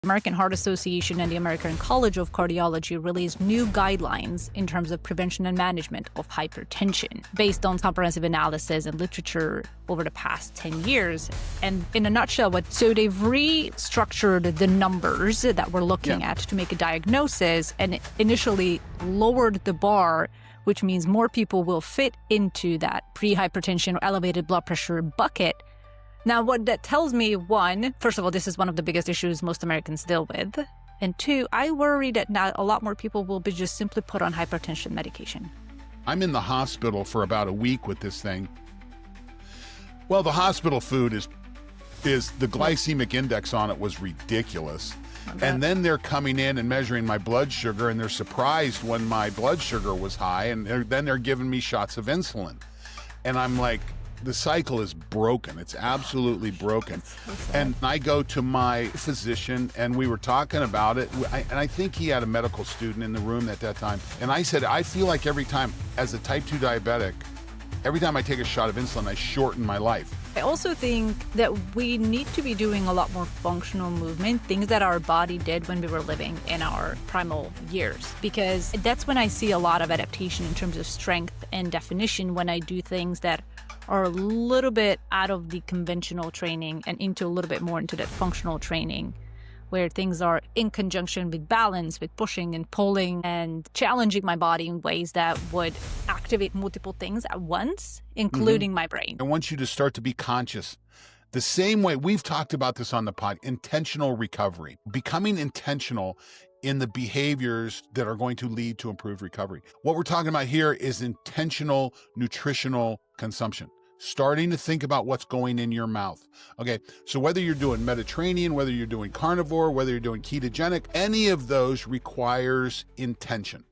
American Heart Association and the American College of Cardiology released new guidelines in terms of prevention and management of hypertension based on comprehensive analysis and literature over the past 10 years. And in a nutshell, so they've restructured the numbers that we're looking at to make a diagnosis, and initially lowered the bar, which means more people will fit into that pre-hypertension or elevated blood pressure bucket. Now, what that tells me, one, first of all, this is one of the biggest issues most Americans deal with. And two, I worry that now a lot more people will be just simply put on hypertension medication. I'm in the hospital for about a week with this thing. Well, the hospital food is the glycemic index on it was ridiculous. And then they're coming in and measuring my blood sugar, and they're surprised when my blood sugar was high, and then they're giving me shots of insulin. And I'm like, the cycle is broken. It's absolutely broken. And I go to my physician, and we were talking about it, and I think he had a medical student in the room at that time. And I said, I feel like every time, as a type 2 diabetic, every time I take a shot of insulin, I shorten my life. I also think that we need to be doing a lot more functional movement, things that our body did when we were living in our primal years, because that's when I see a lot of adaptation in terms of strength and definition, when I do things that are a little bit out of the conventional training and into a little bit more into that functional training, where things are in conjunction with balance, with pushing and pulling and challenging my body in ways that would activate multiple things at once, including my brain. I want you to start to be conscious. The same way we've talked about this on the pod, intentional recovery, becoming intentional in the behaviors that are going to lead to improved recovery. What we're talking about here is intentional nutritional consumption. Starting to think about what's going in your mouth. Okay, so whether you're doing Mediterranean, whether you're doing carnivore, whether you're doing ketogenic, any of those requires intention.